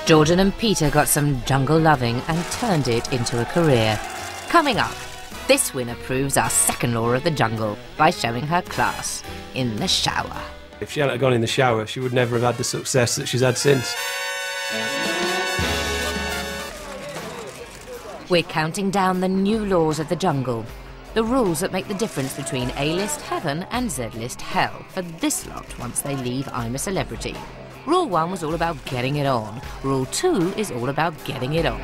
Jordan and Peter got some jungle loving and turned it into a career. Coming up, this winner proves our second law of the jungle by showing her class in the shower. If she hadn't gone in the shower, she would never have had the success that she's had since. We're counting down the new laws of the jungle, the rules that make the difference between A-list heaven and Z-list hell for this lot once they leave I'm a Celebrity. Rule 1 was all about getting it on. Rule 2 is all about getting it off.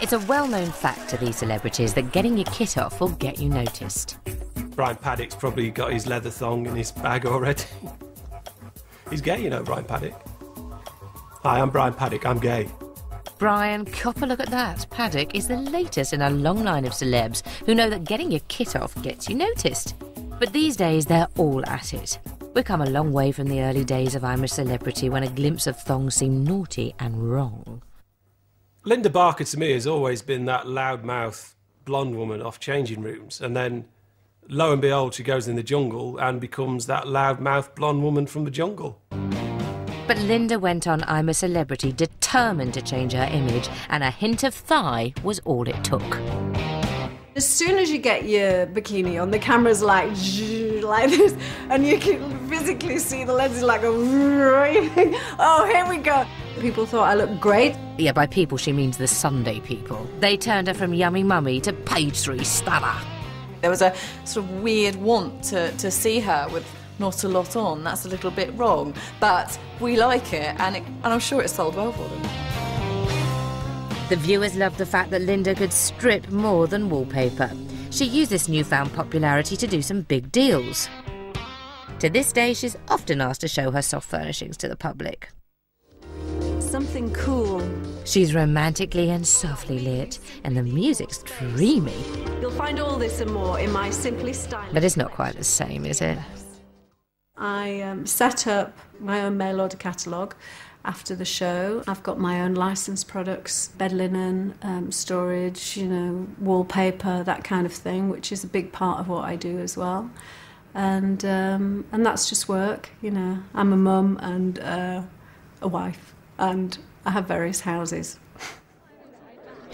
It's a well-known fact to these celebrities that getting your kit off will get you noticed. Brian Paddock's probably got his leather thong in his bag already. He's gay, you know, Brian Paddock. Hi, I'm Brian Paddock, I'm gay. Brian, cop a look at that. Paddock is the latest in a long line of celebs who know that getting your kit off gets you noticed. But these days, they're all at it. We've come a long way from the early days of I'm a Celebrity when a glimpse of thong seemed naughty and wrong. Linda Barker, to me, has always been that loudmouth blonde woman off changing rooms. And then, lo and behold, she goes in the jungle and becomes that loudmouth blonde woman from the jungle. But Linda went on I'm a Celebrity determined to change her image, and a hint of thigh was all it took. As soon as you get your bikini on, the camera's like this, and you can physically see the lenses like oh, here we go. People thought I looked great. Yeah, by people she means the Sunday people. They turned her from yummy mummy to page 3 stunner. There was a sort of weird want to see her with not a lot on. That's a little bit wrong, but we like it, and I'm sure it sold well for them. The viewers loved the fact that Linda could strip more than wallpaper. She used this newfound popularity to do some big deals. To this day, she's often asked to show her soft furnishings to the public. Something cool. She's romantically and softly lit, and the music's dreamy. You'll find all this and more in my Simply Stylish. But it's not quite the same, is it? I set up my own mail order catalogue after the show. I've got my own licensed products, bed linen, storage, you know, wallpaper, that kind of thing, which is a big part of what I do as well. And that's just work, you know. I'm a mum and a wife, and I have various houses.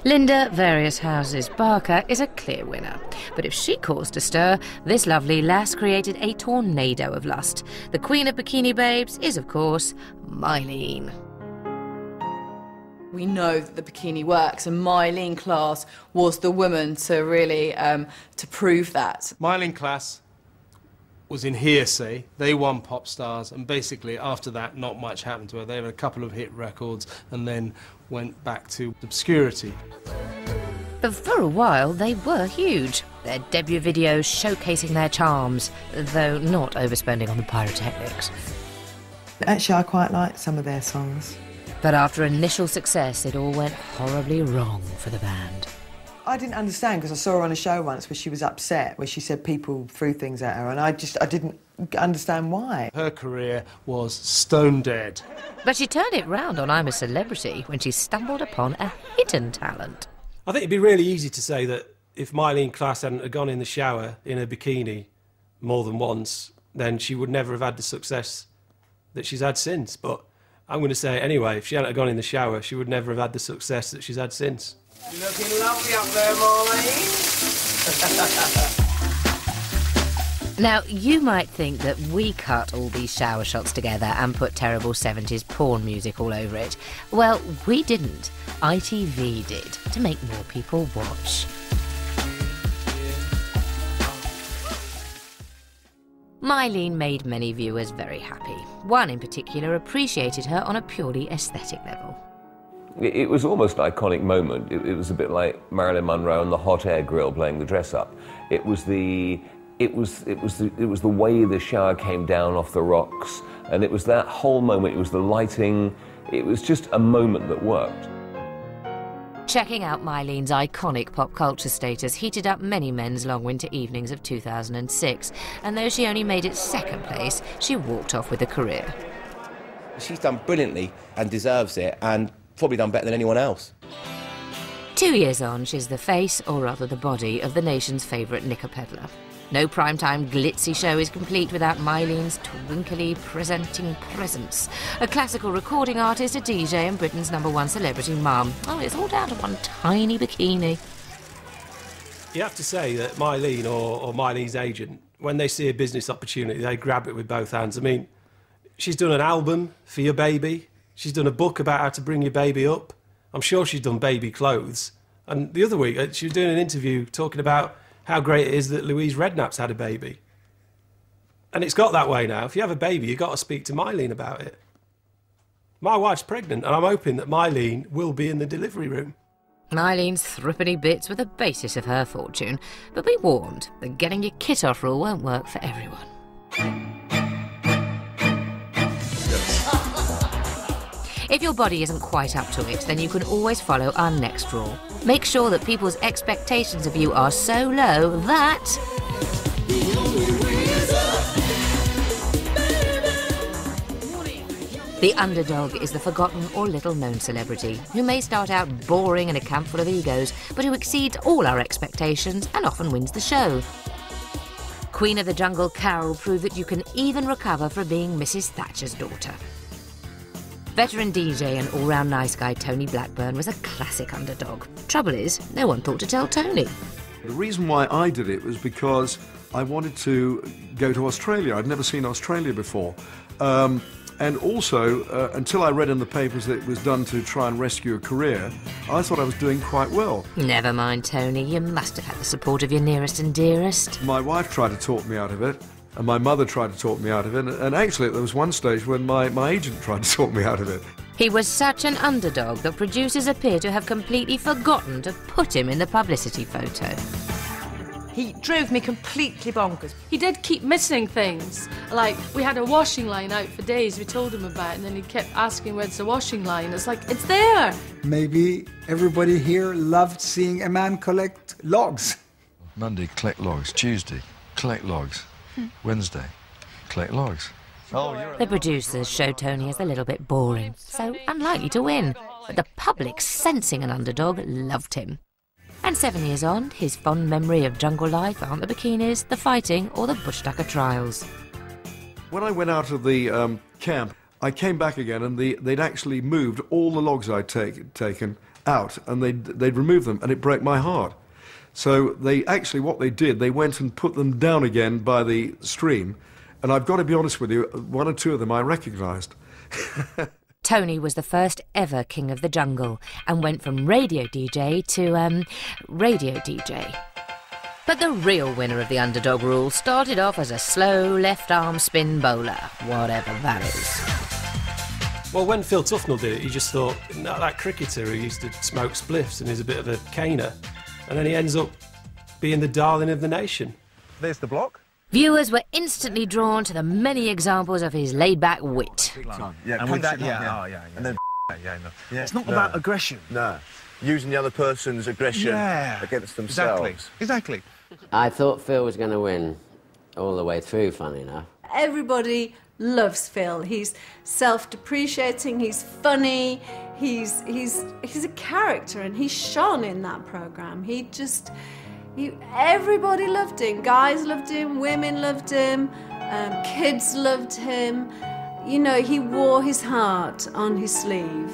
Linda, various houses. Barker is a clear winner. But if she caused a stir, this lovely lass created a tornado of lust. The queen of bikini babes is, of course, Mylene. We know that the bikini works, and Mylene Klass was the woman to really to prove that. Mylene Klass was in Hearsay. They won Pop Stars, and basically after that not much happened to her. They had a couple of hit records and then went back to obscurity. But for a while they were huge. Their debut videos showcasing their charms, though not overspending on the pyrotechnics. Actually, I quite like some of their songs. But after initial success, it all went horribly wrong for the band. I didn't understand, because I saw her on a show once where she was upset, where she said people threw things at her, and I didn't understand why. Her career was stone dead. But she turned it round on I'm a Celebrity when she stumbled upon a hidden talent. I think it'd be really easy to say that if Mylene Klass hadn't gone in the shower in a bikini more than once, then she would never have had the success that she's had since. But I'm going to say it anyway, if she hadn't gone in the shower, she would never have had the success that she's had since. You're looking lovely up there, Marlene. Now, you might think that we cut all these shower shots together and put terrible 70s porn music all over it. Well, we didn't. ITV did, to make more people watch. Mylene made many viewers very happy. One in particular appreciated her on a purely aesthetic level. It was almost an iconic moment. It was a bit like Marilyn Monroe and the hot air grill playing the dress up. It was the way the shower came down off the rocks, and it was that whole moment. It was the lighting. It was just a moment that worked. Checking out Mylene's iconic pop culture status heated up many men's long winter evenings of 2006, and though she only made it second place, she walked off with a career. She's done brilliantly and deserves it, and probably done better than anyone else. 2 years on, she's the face, or rather the body, of the nation's favourite knicker peddler. No primetime glitzy show is complete without Mylene's twinkly presenting presence. A classical recording artist, a DJ and Britain's #1 celebrity mum. Oh, it's all down to one tiny bikini. You have to say that Mylene or Mylene's agent, when they see a business opportunity, they grab it with both hands. I mean, she's done an album for your baby. She's done a book about how to bring your baby up. I'm sure she's done baby clothes. And the other week, she was doing an interview talking about how great it is that Louise Redknapp's had a baby. And it's got that way now. If you have a baby, you've got to speak to Mylene about it. My wife's pregnant, and I'm hoping that Mylene will be in the delivery room. Mylene's threepenny bits were the basis of her fortune, but be warned, the getting your kit off rule won't work for everyone. If your body isn't quite up to it, then you can always follow our next rule. Make sure that people's expectations of you are so low that... The underdog is the forgotten or little-known celebrity who may start out boring in a camp full of egos, but who exceeds all our expectations and often wins the show. Queen of the Jungle Carol proved that you can even recover from being Mrs. Thatcher's daughter. Veteran DJ and all-round nice guy Tony Blackburn was a classic underdog. Trouble is, no one thought to tell Tony. The reason why I did it was because I wanted to go to Australia. I'd never seen Australia before. And also, until I read in the papers that it was done to try and rescue a career, I thought I was doing quite well. Never mind, Tony. You must have had the support of your nearest and dearest. My wife tried to talk me out of it, and my mother tried to talk me out of it, and actually there was one stage when my agent tried to talk me out of it. He was such an underdog that producers appear to have completely forgotten to put him in the publicity photo. He drove me completely bonkers. He did keep missing things. Like, we had a washing line out for days, we told him about it, and then he kept asking where's the washing line. It's like, it's there! Maybe everybody here loved seeing a man collect logs. Monday, collect logs. Tuesday, collect logs. Wednesday, collect logs. The producers showed Tony as a little bit boring, so unlikely to win. But the public, sensing an underdog, loved him. And 7 years on, his fond memory of jungle life aren't the bikinis, the fighting, or the bushtucker trials. When I went out of the camp, I came back again, and they'd actually moved all the logs I'd taken out, and they'd removed them, and it broke my heart. So what they did, they went and put them down again by the stream, and I've got to be honest with you, one or two of them I recognised. Tony was the first ever king of the jungle and went from radio DJ to, radio DJ. But the real winner of the underdog rule started off as a slow left-arm spin bowler, whatever that is. Well, when Phil Tufnell did it, you just thought, no, that cricketer who used to smoke spliffs and is a bit of a caner. And then he ends up being the darling of the nation. There's the block. Viewers were instantly drawn to the many examples of his laid-back wit. Yeah, and with that, and then it's not about aggression. No, using the other person's aggression against themselves. Exactly. I thought Phil was going to win all the way through, funny enough. Everybody loves Phil. He's self-depreciating, he's funny, he's a character, and he shone in that programme. Everybody loved him. Guys loved him, women loved him, kids loved him. You know, he wore his heart on his sleeve.